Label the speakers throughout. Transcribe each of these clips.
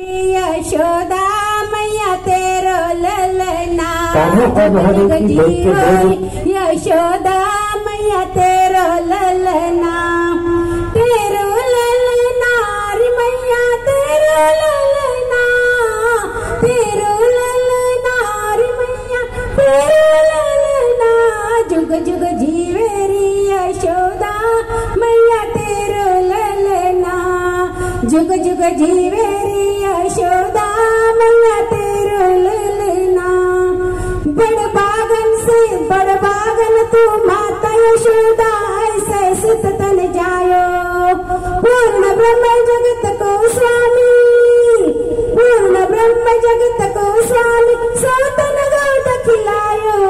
Speaker 1: यशोदा मैया तेरो ललना यशोदा मैया तेरो ललना रे मैया तेरो ललना रे मैया तेरो ललना जुग जुग जीवे री यशोदा मैया तेरो ललना जुग जुग जीवे री यशोदा मैया तेरो ललना बड़ बागन तू माता यशोदा ऐसे सुत तन जायो पूर्ण ब्रह्म जगत को स्वामी पूर्ण ब्रह्म जगत को स्वामी सोतन गौत खिलायो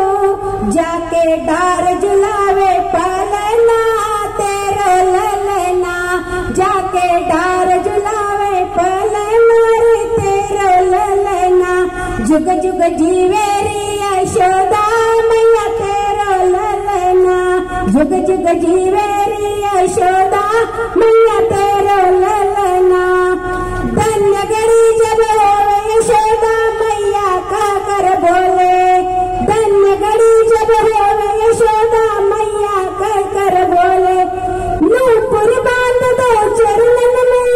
Speaker 1: जाके डार जुलावे पालना तेरो ललना जाके डार जुलावे पालना रे तेरो ललना जुग जुग जीवे रे यशोदा मैया तेरो ललना जुग जुग जीवे रे यशोदा मैया तेरो ललना धन्य गरी जब होवे यशोदा मैया का कर बोले धन्य गरी जब होवे यशोदा मैया का कर बोले नूपुर बांध दो चरणन में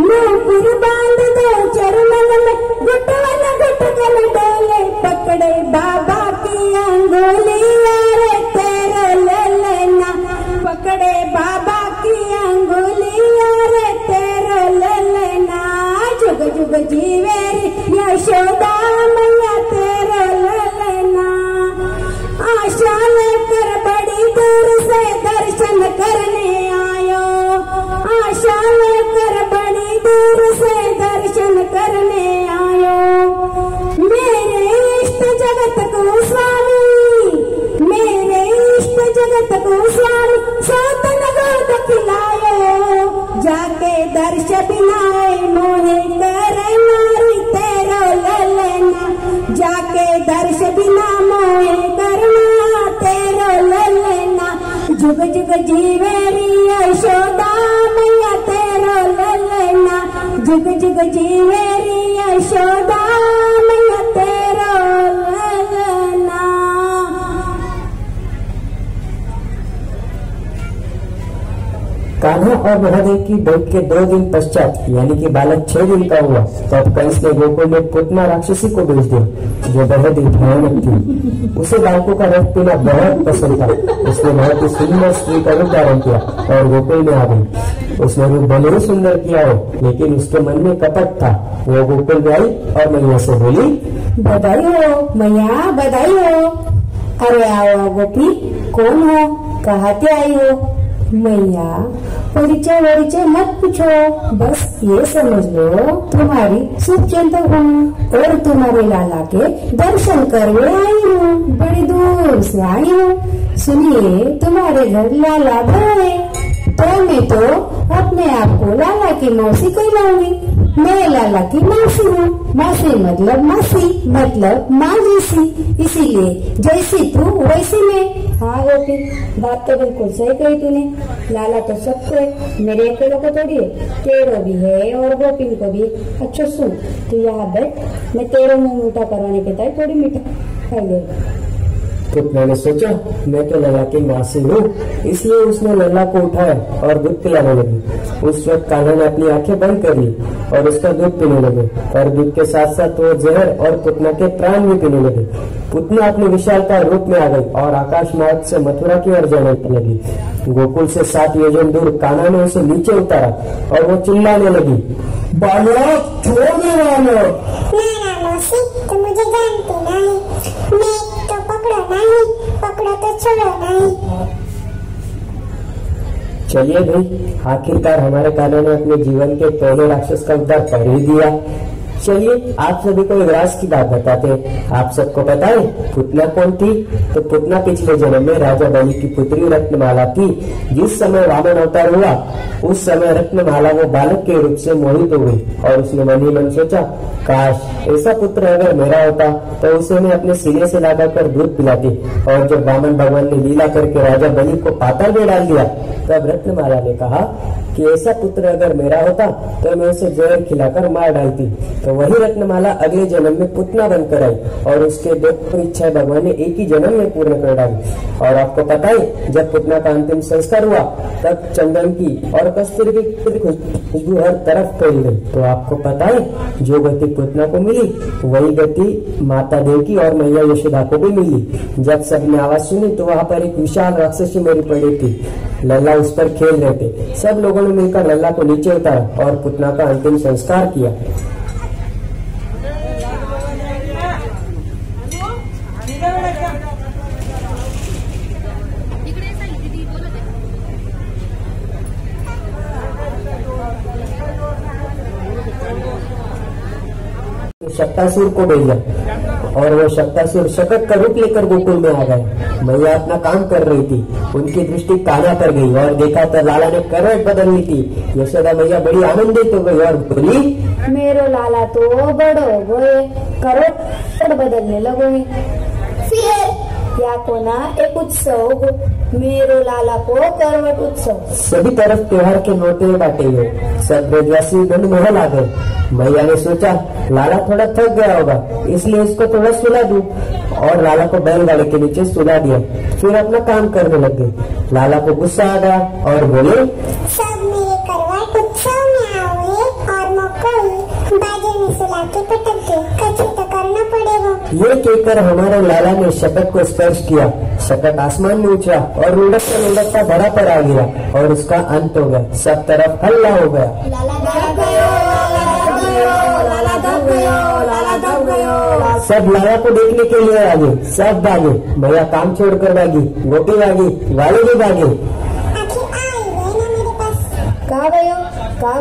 Speaker 1: नूपुर बांध दो चरणन में गुटवन गुटकन डोले पकड़े बाबा की अंगुलियां रे तेरो ललना पकड़े बाबा की अंगुलियां रे तेरो ललना जुग जुग जीवे रे यशोदा मैया तेरो ललना आशा लेकर बड़ी दूर से दर्शन करने आयो आशा लेकर बड़ी दूर से दर्शन करने आयो मेरे इष्ट जगत को स्वामी मेरे इष्ट जगत को स्वामी सोतन गोद खिलायो जाके दर्श बिनाए मोहे करे मारी तेरो ललना जाके दर्श बिना मोहे करना तेरो ललना जुग जुग जीवे री यशोदा मैया तेरो ललना जुग जुग जीवे री यशोदा मैया तेरो ललना।
Speaker 2: कान्हा और महादेव की भेंट के 2 दिन पश्चात यानी कि बालक 6 दिन का हुआ तो अब कंस ने गोकुल में पुतना राक्षसी को भेज दिया जो बहुत ही भयानक थी। उसे बालकों का रस पीना बहुत पसंद था। उसने बहुत ही सुंदर स्त्री का रूप धारण किया और गोकुल में आ गई। उसने रूप भले ही सुंदर किया हो लेकिन उसके मन में कपट था। वो गोकुल में आई और मैया से बोली
Speaker 1: बधाई हो मैया बधाई हो। अरे आओ गोपी कौन हो कहाँ से आई हो। मैया परिचय वरिचय मत पूछो बस ये समझ लो तुम्हारी शुभचिंत हूँ और तुम्हारे लाला के दर्शन करने आई हूँ बड़ी दूर से आई हूँ। सुनिए तुम्हारे घर लाला है तो मैं तो अपने आप को लाला की मौसी कहलाऊंगी। मैं लाला की मौसी हूँ। मौसी मतलब माँ जैसी इसीलिए जैसी तू वैसी मैं। हाँ गोपी बात तो बिल्कुल सही कही तूने। लाला तो सबको है मेरे अकेले को थोड़ी है तेरो भी है और गोपी को भी। अच्छा सुन तू यहाँ बैठ मैं तेरे मुँह मीठा करवाने के ताई थोड़ी मीठा खा ले।
Speaker 2: पुतना ने सोचा मैं तो लला की मासी हूँ इसलिए उसने लला को उठाया और दूध पिलाने लगी। उस वक्त कान्हा ने अपनी आंखें बंद कर ली और उसका दूध पीने लगे और दूध के साथ साथ वो जहर और पुतना के प्राण भी पीने लगे। पुतना अपने विशालता रूप में आ गई और आकाश मार्ग से मथुरा की ओर जाने लगी। गोकुल से 7 योजन दूर कान्हा ने उसे नीचे उतारा और वो चिल्लाने लगी बालक छोड़ने वालो
Speaker 3: तो मुझे जानती नहीं मैं तो पकड़ो तो छोड़ो नहीं।
Speaker 2: चलिए भाई आखिरकार हमारे कान्हा ने अपने जीवन के पहले राक्षस का उद्धार कर ही दिया। चलिए आप सभी को एक राज की बात बताते हैं। आप सबको पता है पुतना कौन थी। तो पुतना पिछले जन्म में राजा बलि की पुत्री रत्नमाला थी। जिस समय वामन अवतार हुआ उस समय रत्नमाला वो बालक के रूप से मोहित हो गई और उसने मन ही मन सोचा काश ऐसा पुत्र अगर मेरा होता तो उसे मैं अपने सीने से लगाकर दूध पिलाती। और जब वामन भगवान ने लीला करके राजा बलि को पाताल में डाल दिया तब रत्नमाला ने कहा कि ऐसा पुत्र अगर मेरा होता तो मैं उसे जहर खिलाकर मार डालती। तो वही रत्नमाला अगले जन्म में पुतना बनकर आई और उसके दो इच्छाएं भगवान ने एक ही जन्म में पूर्ण कर डाली। और आपको पता है जब पुतना का अंतिम संस्कार हुआ तब चंदन की और कस्तूरी की खुशबू हर तरफ फैल गई। तो आपको पता है जो गति पुतना को मिली वही गति माता देवकी और मैया यशोदा को भी मिली। जब सबने आवाज सुनी तो वहाँ पर एक विशाल राक्षसी मरी पड़ी थी। लल्ला उस पर खेल रहे थे। सब लोगों ने मिलकर लल्ला को नीचे उतारा और पुतना का अंतिम संस्कार किया। शक्तासुर को भेजा और वो शक्तासुर शकट का रूप लेकर गोकुल में आ गए। मैया अपना काम कर रही थी। उनकी दृष्टि कान्हा पर गई और देखा तो लाला ने करवट बदल ली थी। यशोदा मैया बड़ी आनंदित हो गई और बोली,
Speaker 1: मेरो लाला तो बड़ो गए, करवट बदलने लगो फिर या कोना एक उत्सव, मेरो लाला को करवट उत्सव।
Speaker 2: सभी तरफ त्योहार के नोटे बांटे गए। सब ब्रजवासी महल आ गए। मैया ने सोचा लाला थोड़ा थक गया होगा इसलिए इसको थोड़ा सुला दूं और लाला को बैलगाड़ी के नीचे सुला दिया। फिर अपना काम करने लग गए। लाला को गुस्सा आ गया और बोले,
Speaker 3: सब मेरे करवट उत्सव में आओगे और मुझको बाजे में सुला के पटक दे, कुछ तो करना पड़ेगा।
Speaker 2: ये कहकर हमारे लाला ने शकट को स्पर्श किया। शकट आसमान में उछला और लुढ़कता धरा पर आ गिरा और उसका अंत हो गया। सब तरफ हल्ला हो गया।
Speaker 3: लाला दब गयो, लाला दब गयो, लाला दब गयो।
Speaker 2: सब लाला को देखने के लिए आ गए। सब भागे। मैया काम छोड़कर भागी, गोपी भागी, वाले भी भागे।
Speaker 3: आखिर आई गए ना मेरे पास।
Speaker 1: कहाँ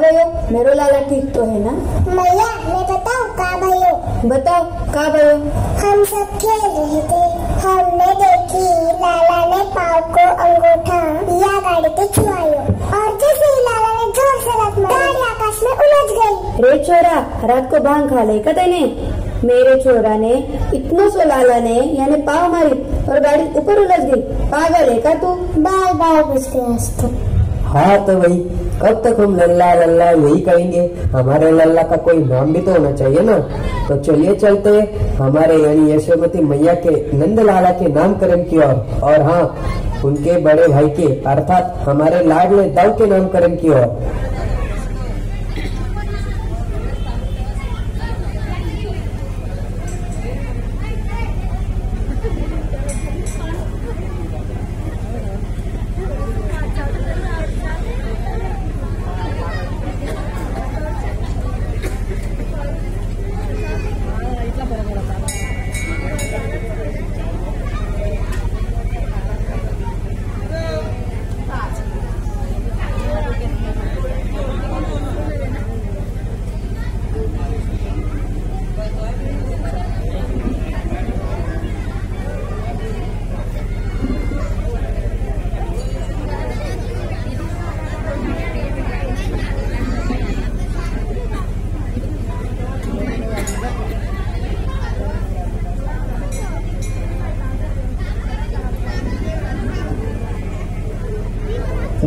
Speaker 1: गयो मेरो लाला ठीक तो है ना?
Speaker 3: मैया मैं बताऊँ कहाँ भयो?
Speaker 1: बताओ कहाँ गयो?
Speaker 3: हम सब खेल रहे थे। हमने देखी लाला ने पाव को अंगूठा या गाड़ी पे छुआयो और जैसे ही लाला ने जोर से रख मारी गाड़ी आकाश में उलझ गई।
Speaker 1: रे छोरा रात को भांग खा ले कते ने? मेरे छोरा ने इतनो सो लाला ने यानी पाव मारी और गाड़ी ऊपर उलझ गई। पागल है का तू?
Speaker 3: बार बार घुस गया।
Speaker 2: हाँ तो वही, कब तक हम लल्ला लल्ला यही कहेंगे? हमारे लल्ला का कोई नाम भी तो होना चाहिए ना। तो चलिए चलते हमारे यानी यशोमती मैया के नंद लाला के नामकरण की ओर और हाँ उनके बड़े भाई के अर्थात हमारे लाडले दाऊ के नामकरण की ओर।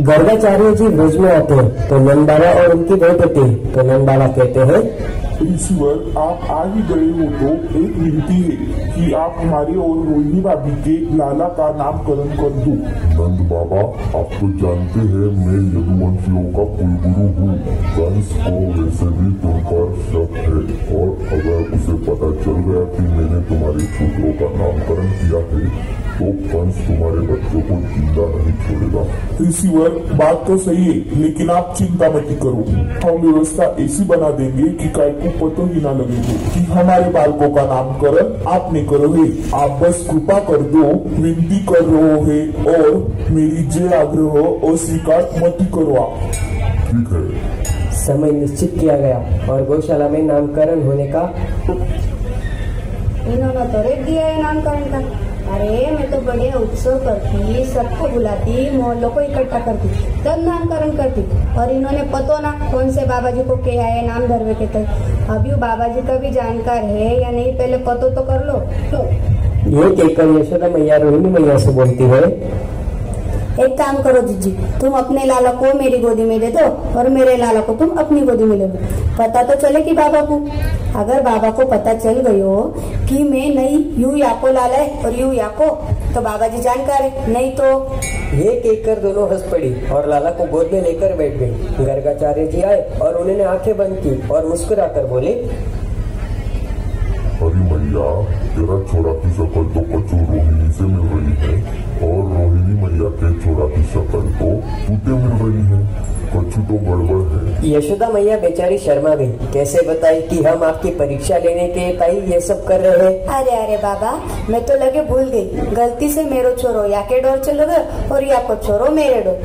Speaker 2: गर्गाचार्य जी ब्रज में आते हैं तो नंदबाला और उनकी बहू होती है। तो नंदबाला कहते हैं,
Speaker 4: ईश्वर आप आ ही गए हो तो एक विनती है कि आप हमारे और रोहिणी भाभी के लाला का नामकरण कर दो। नंद बाबा आप तो जानते हैं मैं यदुवंशियों का कुलगुरु हूँ। कंस को वैसे भी तुम पर शक है और अगर उसे पता चल गया कि मैंने तुम्हारे पुत्रों का नामकरण किया है तो कंस तुम्हारे बच्चों को जिंदा नहीं छोड़ेगा। ईश्वर बात तो सही है लेकिन आप चिंता मत करो। हम व्यवस्था ऐसी बना देंगे कि काय को पता ही ना लगेगा कि हमारे बालकों का नामकरण आपने करो है। आप बस कृपा कर दो, विनती कर रहे है और मेरी जे आग्रह हो अस्वीकार मत करो आप। ठीक है।
Speaker 2: समय निश्चित किया गया और गौशाला में नामकरण होने का
Speaker 1: इन्होंने तो रेट दिया है नामकरण का। अरे मैं तो बड़े उत्सव करती, सबको बुलाती, मोहल्लों को इकट्ठा करती, तब नामकरण करती। और इन्होंने पतो ना कौन से बाबा जी को क्या है नाम धरवे के तक। अब यू बाबा जी का भी जानकार है या नहीं पहले पतो तो कर लो।
Speaker 2: ये कहकर यशोदा मैया रोहिणी मैया से बोलती है,
Speaker 1: एक काम करो जीजी, तुम अपने लाला को मेरी गोदी में दे दो और मेरे लाला को तुम अपनी गोदी में ले लो। पता तो चले कि बाबा को, अगर बाबा को पता चल गयो कि मैं नहीं यू याको लाला है और यू याको, तो बाबा जी जानकार है, नहीं तो।
Speaker 2: ये कहकर दोनों हंस पड़ी और लाला को गोद में लेकर बैठ गई। गर्गाचार्य जी आए और उन्होंने आंखें बंद की और मुस्कुराकर बोले,
Speaker 4: अरे मैया, तेरा छोरा की शक्ल तो कचू रोहिणी से मिल रही है और रोहिणी मैया के छोरा की शक्ल तो तूते मिल रही है। कचू तो गड़बड़ है।
Speaker 2: यशोदा मैया बेचारी शर्मा गई। कैसे बताई कि हम आपकी परीक्षा लेने के ताई ये सब कर रहे हैं।
Speaker 1: अरे अरे बाबा, मैं तो लगे भूल गई, गलती से मेरो छोरो या के डोर चलो गए और या को छोरो मेरे डोर।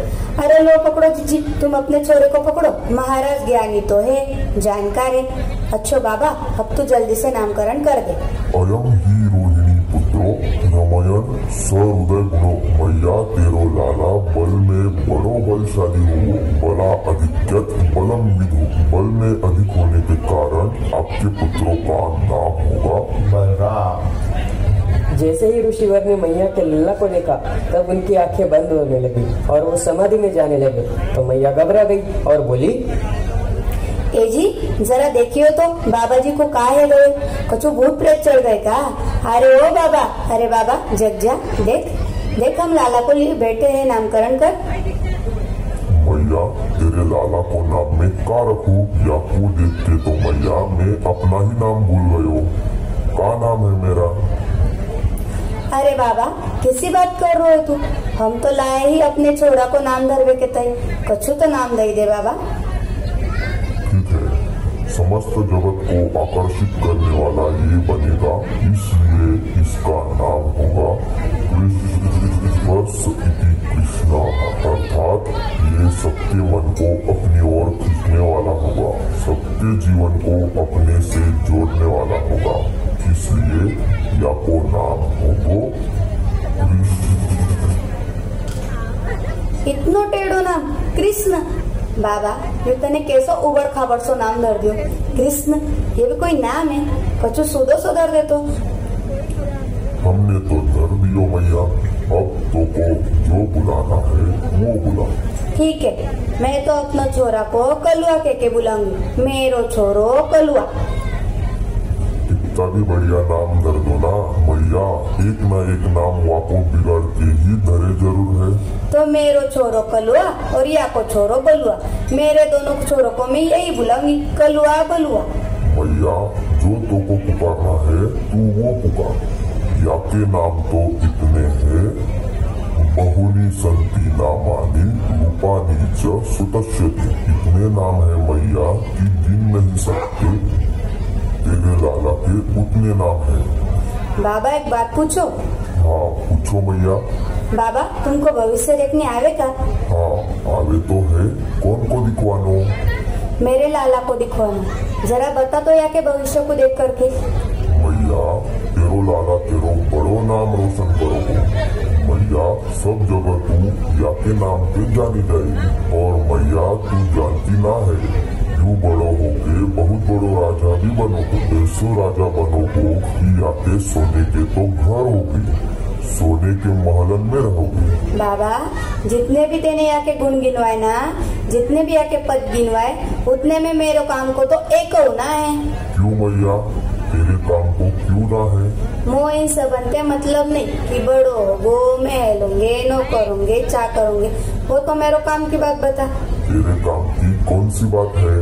Speaker 1: अरे लो पकड़ो जीजी, तुम अपने छोरे को पकड़ो, महाराज ज्ञानी तो है, जानकार है। अच्छो बाबा, अब तो जल्दी से नामकरण कर दे।
Speaker 4: अयम ही रोहिणी पुत्रो नमयन सहृदय गुणो मैया तेरो लाला बल में बड़ो बलशाली हो, बला अधिक्यत बलम विधु, बल में अधिक होने के कारण आपके पुत्रों का नाम होगा बलराम।
Speaker 2: जैसे ही ऋषिवर ने मैया के लल्ला को देखा तब उनकी आंखें बंद होने लगी और वो समाधि में जाने लगे। तो मैया घबरा गई और बोली,
Speaker 1: ए जी जरा देखियो तो बाबा जी को काहे गए, कछु भूत प्रेत चढ़ गए का? अरे ओ बाबा, अरे बाबा जग जा, देख देख हम लाला को लिए बैठे हैं, नामकरण कर।
Speaker 4: मैया तेरे लाला को नाम में का रखूं? याकू देख के तो मैया मैं अपना ही नाम भूल गयो। का नाम है मेरा?
Speaker 1: अरे बाबा किसी बात कर रहे हो तू? हम तो लाए ही अपने छोरा को नाम धरवे के तय, कछु तो नाम दे दे बाबा।
Speaker 4: ठीक है, समस्त जगत को आकर्षित करने वाला ये बनेगा, इसलिए इसका नाम होगा कृष्णा, अर्थात ये सबके मन को अपनी ओर खींचने वाला होगा, सबके जीवन को अपने से जोड़ने वाला होगा, इसलिए याको नाम होगो
Speaker 1: इतनो टेढ़ो नाम कृष्ण। बाबा ये तने कैसो उबड़ खाबड़ सो नाम धर दियो कृष्ण, ये भी कोई नाम है? कछु सुधो सो धर दे तो।
Speaker 4: हमने तो धर दियो मैया, अब तो को जो बुलाना है वो बुला।
Speaker 1: ठीक है, मैं तो अपना छोरा को कलुआ के बुलाऊंगी, मेरो छोरो कलुआ।
Speaker 4: इतना भी बढ़िया नाम धर दो ना मैया, एक ना एक नाम वाको बिगाड़ के ही धरे जरूर है।
Speaker 1: तो मेरो छोरो कलुआ और या को छोरो बलुआ, मेरे दोनों छोरों को मैं यही बुलाऊंगी, कलुआ बलुआ।
Speaker 4: मैया जो तो को पुकारना है तू वो पुकार, या के नाम तो इतने हैं, बहुनी संति नामानि रूपानि च सुतश्यति, इतने नाम है मैया कि गिन नहीं सकते, तेरे लाला के उतने नाम है।
Speaker 1: बाबा एक बात पूछो?
Speaker 4: हाँ पूछो मैया।
Speaker 1: बाबा तुमको भविष्य देखने आवे का?
Speaker 4: हाँ आवे तो है, कौन को दिखवानो?
Speaker 1: मेरे लाला को दिखवाना, जरा बता तो या के भविष्य को देख करके।
Speaker 4: मैया तेरो लाला तेरो बड़ो नाम रोशन करो मैया, सब जगह तू या के नाम पे जानी जाएगी, और मैया तू जानती ना है, यूं बड़ो होके बहुत बड़ो राजा भी बनोगे, ऐसो राजा बनोगे कि या के सोने के तो घर होगी, सोने के महलन में रहोगे।
Speaker 1: बाबा जितने भी तेने यहाँ के गुण गिनवाए ना, जितने भी यहाँ के पद गिनवाए, उतने में मेरे काम को तो एक होना है।
Speaker 4: क्यों मैया, तेरे काम को क्यों ना है?
Speaker 1: मोह इन सबनते मतलब नहीं कि बड़ो होगो, महल होंगे, नौकर होंगे, चाकर होंगे, वो तो मेरे काम की बात बता।
Speaker 4: तेरे काम की कौन सी बात है?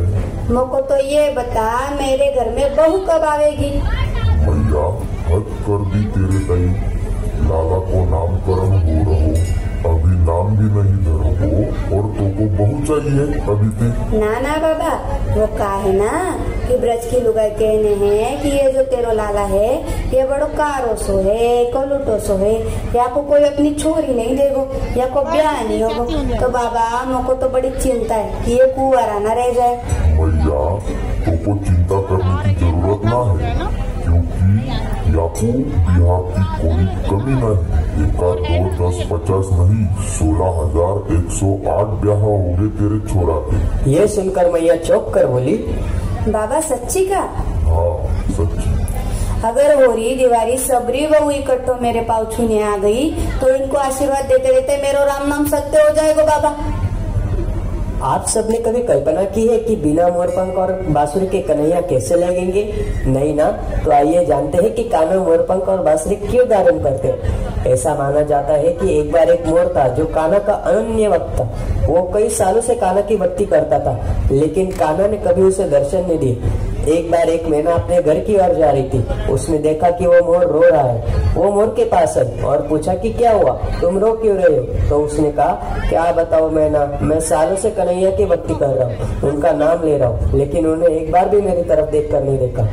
Speaker 1: मोको तो ये बता, मेरे घर में बहू कब आवेगी?
Speaker 4: मैया हद कर दी तेरे तई, लाला को नामकरण हो रहो, अभी नाम भी नहीं धरो और तो को बहुत चाहिए अभी तक।
Speaker 1: ना ना बाबा, वो का है ना कि ब्रज की लुगाई कहने हैं कि ये जो तेरो लाला है ये बड़ो कारोसो है, कलुटोसो है, या को कोई अपनी छोरी नहीं देगो, या को ब्याह नहीं होगो, तो बाबा मोको तो बड़ी चिंता है कि ये कुंवारा न रह जाए।
Speaker 4: मैया तो को चिंता करने की जरूरत ना है, क्योंकि याकू बिहार की कोई कमी नहीं, एका 2, 10, 50 नहीं, 16,108 ब्याह होंगे तेरे छोरा के।
Speaker 2: ये सुनकर मैया चौंक कर बोली,
Speaker 1: बाबा सच्ची का?
Speaker 4: हाँ सच्ची।
Speaker 1: अगर होरी दिवारी सबरी बहू इकट्ठो मेरे पाँव छूने आ गई तो इनको आशीर्वाद देते रहते मेरो राम नाम सत्य हो जाएगा बाबा।
Speaker 2: आप सबने कभी कल्पना की है कि बिना मोरपंख और बांसुरी के कन्हैया कैसे लगेंगे? नहीं ना? तो आइए जानते हैं कि कान्हा मोरपंख और बांसुरी क्यों धारण करते हैं। ऐसा माना जाता है कि एक बार एक मोर था जो कान्हा का अनन्य भक्त था। वो कई सालों से कान्हा की भक्ति करता था, लेकिन कान्हा ने कभी उसे दर्शन नहीं दिए। एक बार एक मैना अपने घर की ओर जा रही थी। उसने देखा कि वो मोर रो रहा है। वो मोर के पास आई और पूछा कि क्या हुआ, तुम रो क्यों रहे हो? तो उसने कहा, क्या बताओ मैना, मैं सालों से कन्हैया की भक्ति कर रहा हूँ, उनका नाम ले रहा हूँ, लेकिन उन्हें एक बार भी मेरी तरफ देख कर नहीं देखा।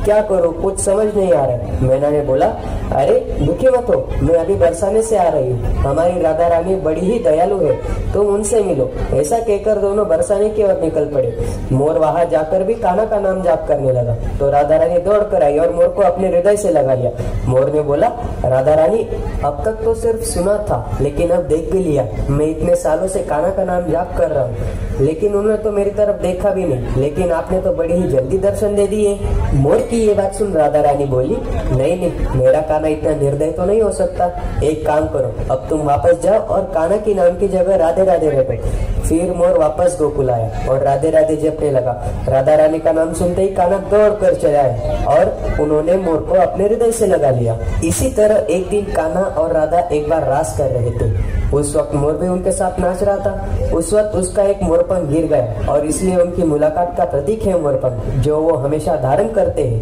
Speaker 2: क्या करूँ, कुछ समझ नहीं आ रहा है। मैना ने बोला, अरे दुखी मत हो, मैं अभी बरसाने से आ रही हूँ। हमारी राधा रानी बड़ी ही दयालु है, तुम उनसे मिलो। ऐसा कहकर दोनों बरसाने की ओर निकल पड़े। मोर वहां जाकर भी कान्हा का नाम जाप करने लगा तो राधा रानी दौड़ कर आई और मोर को अपने हृदय से लगा लिया। मोर ने बोला, राधा रानी, अब तक तो सिर्फ सुना था, लेकिन अब देख भी लिया। मैं इतने सालों से कान्हा का नाम जाप कर रहा हूँ, लेकिन उन्होंने तो मेरी तरफ देखा भी नहीं, लेकिन आपने तो बड़ी ही जल्दी दर्शन दे दिए। मोर की ये बात सुन राधा रानी बोली, नहीं, मेरा कान्हा इतना निर्दय तो नहीं हो सकता। एक काम करो, अब तुम वापस जाओ और कान्हा की नाम की जगह राधे राधे रटो। फिर मोर वापस गोकुल आया और राधे राधे जपने लगा। राधा रानी का नाम सुनते ही कान्हा दौड़ कर चला आया और उन्होंने मोर को अपने हृदय से लगा लिया। इसी तरह एक दिन कान्हा और राधा एक बार रास कर रहे थे। उस वक्त मोर भी उनके साथ नाच रहा था। उस वक्त उसका एक मोरपंख गिर गया और इसलिए उनकी मुलाकात का प्रतीक है मोरपंख, जो वो हमेशा धारण करते हैं।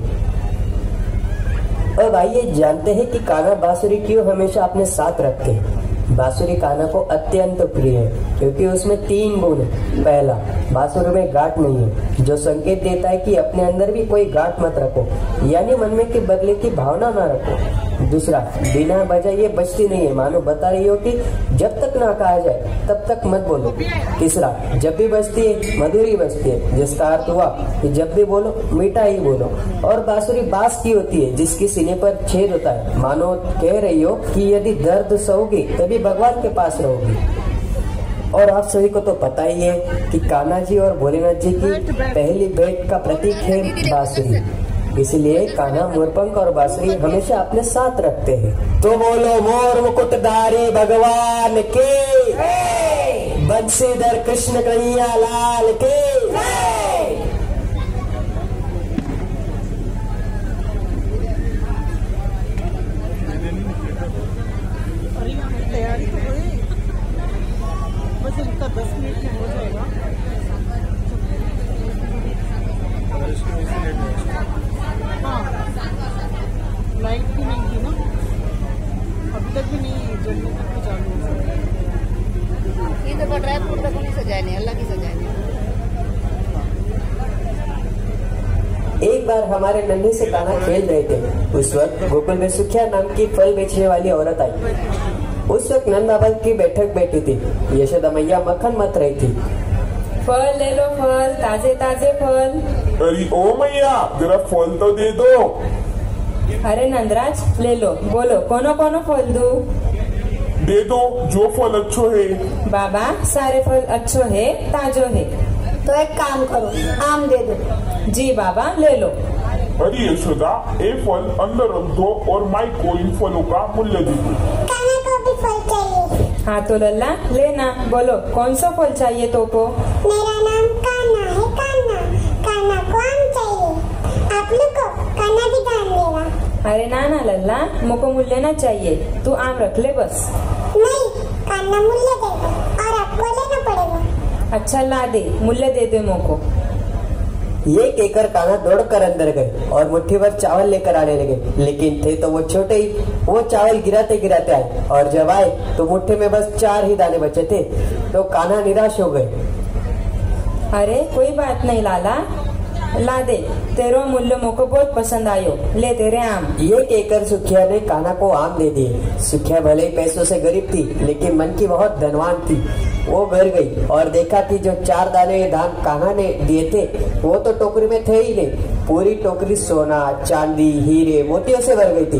Speaker 2: अब आइए जानते हैं कि कान्हा बांसुरी क्यों हमेशा अपने साथ रखते हैं। बांसुरी कान्हा को अत्यंत प्रिय है क्योंकि उसमें 3 गुण है। पहला, बांसुरी में गांठ नहीं है, जो संकेत देता है कि अपने अंदर भी कोई गांठ मत रखो, यानी मन में के बदले की भावना ना रखो। दूसरा, बिना वजह ये बजती नहीं है, मानो बता रही हो कि जब तक ना कहा जाए तब तक मत बोलो। तीसरा, जब भी बजती है मधुरी बजती है, जिसका अर्थ हुआ कि जब भी बोलो मीठा ही बोलो। और बांसुरी बांस की होती है जिसकी सीने पर छेद होता है, मानो कह रही हो कि यदि दर्द सहोगी तभी भगवान के पास रहोगी। और आप सभी को तो पता ही है कि कान्हा जी और भोलेनाथ जी की पहली भेंट का प्रतीक है बांसुरी, इसलिए कान्हा मोरपंख और बांसुरी हमेशा अपने साथ रखते हैं। तो बोलो मोर मुकुटधारी भगवान के, बंशीधर कृष्ण कन्हैया लाल के।
Speaker 5: तैयारी तो हुई, बस इनका 10 मिनट में हो जाएगा। हाँ, लाइट भी नहीं थी ना, अभी तक भी नहीं, जल्दी तक भी चालू हो सकता।
Speaker 6: ये तो ड्राई फ्रूट तक नहीं सजाए नहीं, अल्लाह की सजाए नहीं।
Speaker 2: एक बार हमारे नन्हे से कान्हा खेल रहे थे। उस वक्त गोकुल में सुखिया नाम की फल बेचने वाली औरत आई। उस वक्त नंद बाबा की बैठक बैठी थी। यशोदा मैया मक्खन मत रही थी।
Speaker 7: फल ले लो, फल, ताजे ताजे फल।
Speaker 4: अरे ओ मैया, जरा फल तो दे दो।
Speaker 7: अरे नंदराज, ले लो, बोलो कोनो कोनो फल दूं?
Speaker 4: दे दो, जो फल अच्छो है।
Speaker 7: बाबा, सारे फल अच्छो है, ताजो है।
Speaker 1: तो एक काम करो, आम दे दो।
Speaker 7: जी बाबा, ले लो।
Speaker 4: अरे यशोदा, ये फल अंदर रख दो और माई को इन फलों का मूल्य दे दो।
Speaker 3: कान्हा को भी फल चाहिए।
Speaker 7: हाँ तो लल्ला, लेना, बोलो कौन सा फल चाहिए तोको?
Speaker 3: मेरा नाम कान्हा है, कान्हा। कान्हा को आम चाहिए। आप लोग को कान्हा भी दान देगा।
Speaker 7: अरे ना ना लल्ला, मुझको मूल्य ना चाहिए, तू आम रख ले बस।
Speaker 3: नहीं, कान्हा मूल्य देगा और आपको लेना पड़ेगा।
Speaker 7: अच्छा ला दे, मूल्य दे दे मुझको।
Speaker 2: ये कहकर कान्हा दौड़कर अंदर गए और मुट्ठी भर चावल लेकर आने लगे, लेकिन थे तो वो छोटे ही। वो चावल गिराते गिराते आए और जब आए तो मुट्ठी में बस 4 ही दाने बचे थे। तो कान्हा निराश हो गए।
Speaker 7: अरे कोई बात नहीं लाला, ला दे, तेरा मूल्य मुझको बहुत पसंद आयो, ले तेरे आम।
Speaker 2: ये कहकर सुखिया ने कान्हा को आम दे दिए। सुखिया भले ही पैसों से गरीब थी, लेकिन मन की बहुत धनवान थी। वो घर गई और देखा कि जो 4 दाने दान कान्हा ने दिए थे वो तो टोकरी में थे ही नहीं। पूरी टोकरी सोना, चांदी, हीरे, मोतियों से भर गई थी।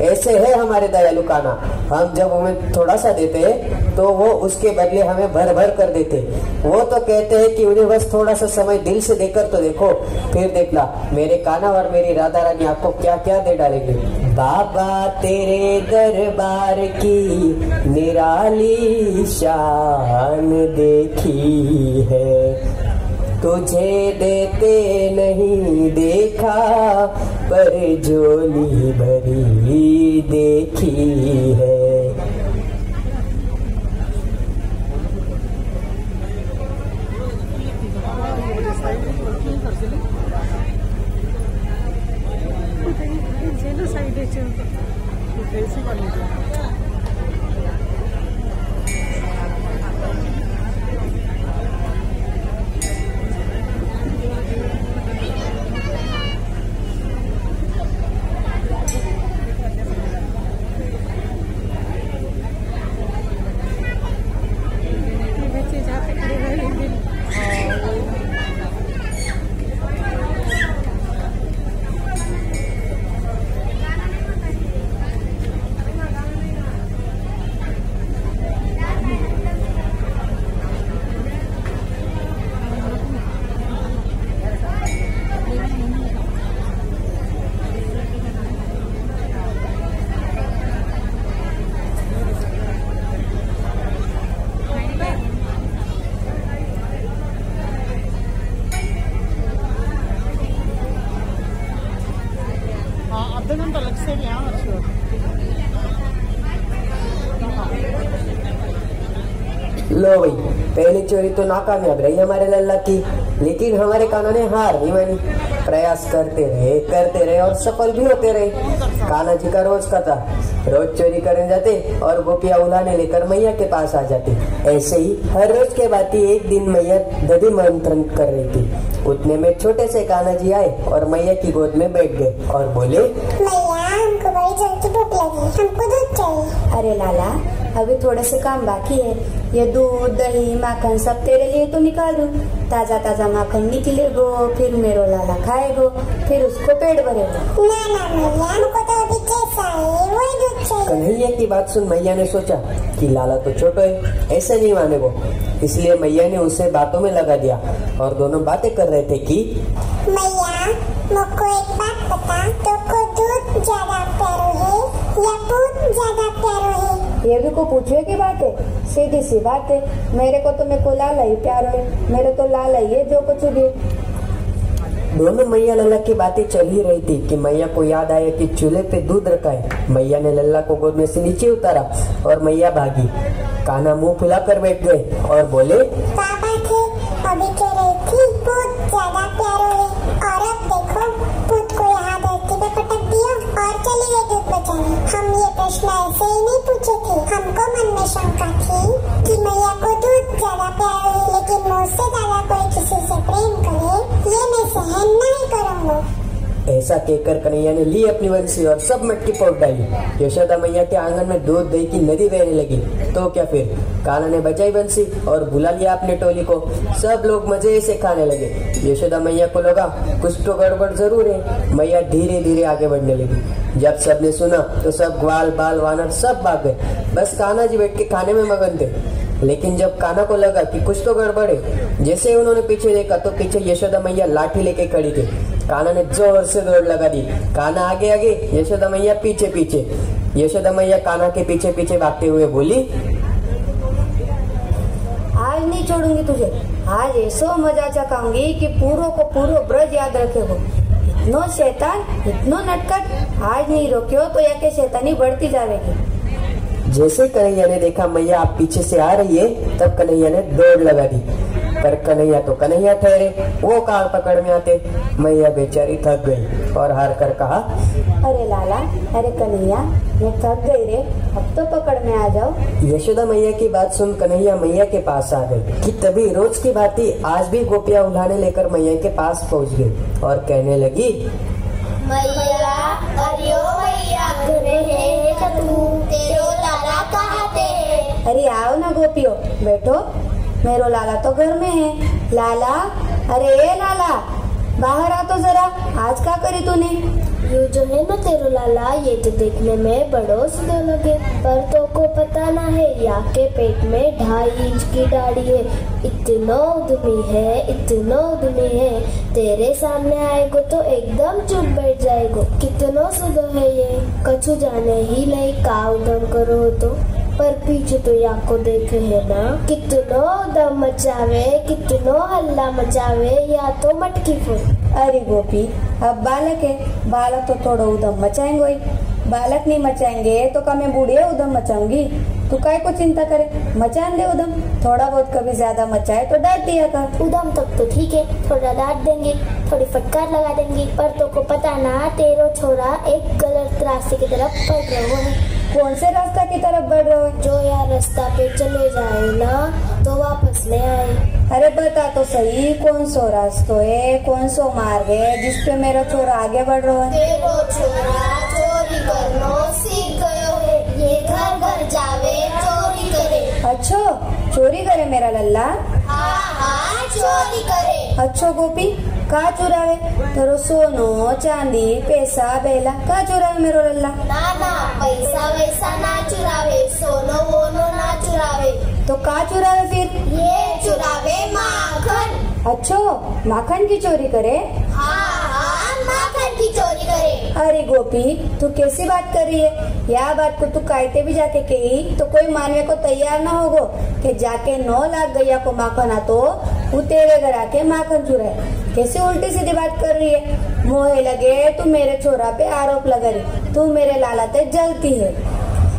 Speaker 2: ऐसे है हमारे दयालु कान्हा। हम जब उन्हें थोड़ा सा देते हैं तो वो उसके बदले हमें भर भर कर देते। वो तो कहते हैं कि उन्हें बस थोड़ा सा समय दिल से देकर तो देखो, फिर देखना मेरे कान्हा और मेरी राधा रानी आपको क्या क्या दे डालेंगे। बाबा तेरे दरबार की निराली शान देखी है, तुझे देते नहीं देखा पर झोली भरी देखी है। लो भाई, पहली चोरी तो नाकामयाब रही हमारे लल्ला की, लेकिन हमारे कान्हा ने हार नहीं मानी। प्रयास करते रहे और सफल भी होते रहे। कान्हा जी का रोज का था, रोज चोरी करने जाते और गोपियां उलाने लेकर मैया के पास आ जाती। ऐसे ही हर रोज के बाद एक दिन मैया दधी मंथन कर रही थी। उतने में छोटे से कान्हा जी आए और मैया की गोद में बैठ गए और बोले,
Speaker 3: मैया हमको बड़ी जोर की भूख लगी, हमको दूध चाहिए।
Speaker 1: अरे लाला, अभी थोड़े से काम बाकी है। ये दूध दही माखन सब तेरे लिए तो निकाल दूं। ताजा ताजा माखन निकलेगो, फिर मेरो लाला खाएगो, फिर उसको पेट भरेगा।
Speaker 3: ना ना मैया, हमको तो अभी कैसा है वही दूध चाहिए।
Speaker 2: कन्हैया की बात सुन मैया ने सोचा कि लाला तो छोटा है, ऐसे नहीं माने वो। इसलिए मैया ने उसे बातों में लगा दिया और दोनों बातें कर रहे थे कि
Speaker 3: मैया मुझको एक बात बता, तुमको दूध ज्यादा प्यारो है या दूध ज्यादा प्यारो है?
Speaker 1: ये भी को पूछने की बात है, सीधी सी बात है। मेरे को तो मेरे को लाला ही प्यारो है, मेरे तो लाला ही है जो कुछ भी।
Speaker 2: दोनों मैया लल्ला की बातें चल ही रही थी कि मैया को याद आया कि चूल्हे पे दूध रखा है। मैया ने लल्ला को गोद में से नीचे उतारा और मैया भागी। कान्हा मुंह फुलाकर बैठ गए और बोले,
Speaker 3: पापा थे अभी कह रही थी दूध ज्यादा प्यारो है, और अब देखो दूध को यहाँ धरती पे पटक दिया और चली गई दूध बचाने। हम ये प्रश्न ऐसे ही नहीं पूछे थे, हमको मन में शंका थी कि मैया को दूध ज्यादा प्यारो है, लेकिन मुझसे ज्यादा कोई किसी से प्रेम करे ये मैं सहन नहीं करूँगा।
Speaker 2: ऐसा कहकर कन्हैया ने ली अपनी बंसी और सब मटकी फोड़ डाली। यशोदा मैया के आंगन में दूध दही की नदी बहने लगी। तो क्या फिर कान्हा ने बचाई बंसी और बुला लिया अपने टोली को। सब लोग मजे से खाने लगे। यशोदा मैया को लगा कुछ तो गड़बड़ जरूर है। मैया धीरे धीरे आगे बढ़ने लगी। जब सबने सुना तो सब ग्वाल बाल वानर सब भाग गए। बस कान्हा जी बैठ के खाने में मगन थे। लेकिन जब कान्हा को लगा कि कुछ तो गड़बड़ है, जैसे ही उन्होंने पीछे देखा तो पीछे यशोदा मैया लाठी लेके खड़ी थी। कान्हा ने जोर से दौड़ लगा दी। कान्हा आगे आगे, यशोदा मैया पीछे पीछे। यशोदा मैया कान्हा के पीछे पीछे भागते हुए बोली,
Speaker 1: आज नहीं छोड़ूंगी तुझे। आज ऐसो मजा चखाऊंगी कि पूरो को पूरो ब्रज याद रखेगो। इतनो शैतान, इतनो नटखट, आज नहीं रोक्यो तो या के शैतानी बढ़ती जाएगी।
Speaker 2: जैसे कन्हैया ने देखा मैया आप पीछे से आ रही है, तब कन्हैया ने दौड़ लगा दी। पर कन्हैया तो कन्हैया ठहरे, वो कार पकड़ में आते। मैया बेचारी थक गई और हार कर कहा,
Speaker 1: अरे लाला, अरे कन्हैया, मैं थक गई रे, अब तो पकड़ में आ जाओ।
Speaker 2: यशोदा मैया की बात सुन कन्हैया मैया के पास आ गई कि तभी रोज की भांति आज भी गोपियां उल्हाने लेकर मैया के पास पहुंच गई और कहने लगी,
Speaker 3: मैया, अरे ओ मैया, घरे है तू, तेरो लाला कहाँ थे?
Speaker 1: अरे आओ ना गोपियों, बैठो। मेरो लाला तो घर में है। लाला, अरे ए लाला, बाहर आ तो जरा, आज क्या करी तूने?
Speaker 3: ये जो है ना तेरो लाला, ये तो देखने में बड़ो सीधा लगे, पर तो को पता ना है या के पेट में 2.5 इंच की दाढ़ी है। इतना उद्यमी है, तेरे सामने आएगो तो एकदम चुप बैठ जाएगो। कितना सुधो है ये, कछु जाने ही नहीं का उदम करो तो, पर पीछे तो या को देखे है ना, कितनो दम मचावे, कितनो हल्ला मचावे, या तो मटकी फोड़।
Speaker 1: अरे गोपी, अब बालक है, बालक तो थोड़ा उधम मचाएंगे ही। बालक नहीं मचाएंगे तो क्या मैं बूढ़ी उधम मचाऊंगी? तू काय को चिंता करे, मचान दे उधम। थोड़ा बहुत कभी ज्यादा मचाए तो डांट दिया कर।
Speaker 3: उधम तक तो ठीक है, थोड़ा डांट देंगे, थोड़ी फटकार लगा देंगे, पर तो को पता ना तेरो छोरा एक गलत रास्ते की तरफ बढ़ रहा है।
Speaker 1: कौन से रास्ता की तरफ बढ़ रहे हो?
Speaker 3: जो यार रास्ता पे चले जाए ना तो वापस ले आए।
Speaker 1: अरे बता तो सही, कौन सो रास्ता है, कौन सो मार्ग है जिसपे मेरा छोरा आगे बढ़ रहा है?
Speaker 3: तेरो छोरा चोरी करनो सीख गयो है, ये घर घर जावे चोरी करे।
Speaker 1: अच्छो, चोरी करे मेरा लल्ला?
Speaker 3: हाँ, चोरी करे।
Speaker 1: अच्छो गोपी, का चुरावे? तेरो सोनो चांदी पैसा बेला का चुरावे मेरो लल्ला?
Speaker 3: ना पैसा वैसा ना चुरावे, सोनो वोनो ना चुरावे।
Speaker 1: तो का चुरावे फिर?
Speaker 3: ये चुरावे माखन।
Speaker 1: अच्छो, माखन की चोरी करे?
Speaker 3: हाँ, माखन की चोरी करे।
Speaker 1: अरे गोपी, तू कैसी बात कर रही है? यह बात को तू कायते भी जाके कही तो कोई मानने को तैयार ना होगो कि जाके 9 लाख गैया को माखन आतो वो तेरे घर आके माखन चुराए। कैसी उल्टी सीधी बात कर रही है? मोहे लगे तू मेरे छोरा पे आरोप लगा रही, तू मेरे लाला ते जलती है।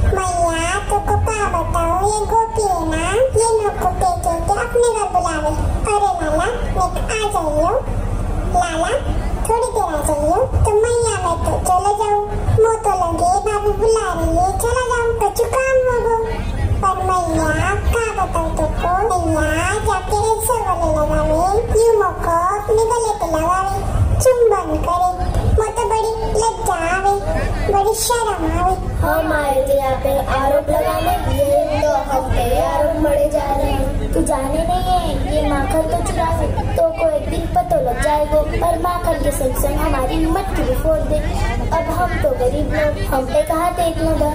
Speaker 3: मैया तो को क्या बताऊं, ये गोपी है ना, ये नको के अपने घर बुलावे। अरे लाला मैं आ जाइयो, लाला थोड़ी देर आ जाइयो, तो मैया मैं तो चले जाऊं, मो तो लगे भाभी बुला रही है, चला जाऊं कछु काम होगो। पर मैया क्या बताऊं तो मैया जाके ऐसे वाले लगावे, यू मोको अपने गले पे लगावे, चुम्बन करे, मो तो बड़ी लज्जा आवे, बड़ी शर्म आवे। हमारे यहाँ पे आरोप लगाने ये तो हम पे आरोप मरे जा रहे हैं। तू जाने नहीं है, ये माखन तो चुरावे तो को एक दिन पता लग जाएगा, पर माखन के संग संग हमारी मटकी भी फोड़ दे। अब हम तो गरीब लोग, हम पे कहाँ देख लगा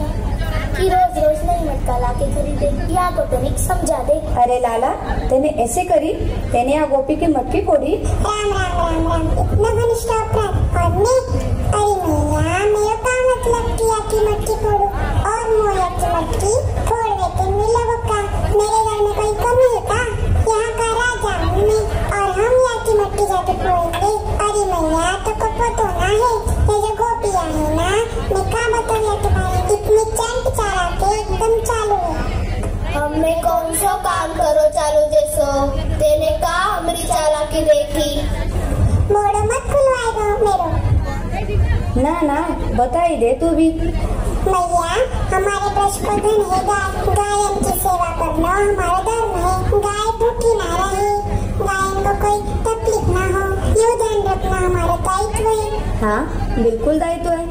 Speaker 3: कि रोज रोज नहीं मटका लाके खरीदे, या को तनिक समझा दे।
Speaker 1: अरे लाला, तेने ऐसे करी, तेने यहाँ गोपी की मटकी फोड़ी?
Speaker 3: राम राम राम राम, इतना घनिष्ठ अपराध और मैं, अरे मैया मेरा क्या मतलब किया कि मटकी फोड़ो, और मोया की मटकी फोड़ने के मिले का मेरे घर में कोई कमी है का? यहाँ का राजा हूँ मैं, और हम यहाँ की मटकी जाके फोड़ेंगे। अरे मैया तो को पता ना है, ये जो गोपियाँ है ना, मैं क्या बताऊँ तुम्हारी, इतनी चंट चारा के एकदम चालू है। हमने कौन सा काम करो चालू जैसो, तेने का हमारी चालाकी देखी। मोड़ो मत खुलवाएगा मेरो।
Speaker 1: ना बताई दे तू भी।
Speaker 3: मैया हमारे पशुधन है गाय, गायन की सेवा करना हमारा धर्म है। गाय भूखी ना रहे, गायन को कोई तकलीफ ना हो, ये ध्यान रखना हमारा दायित्व है।
Speaker 1: हाँ बिल्कुल दायित्व है।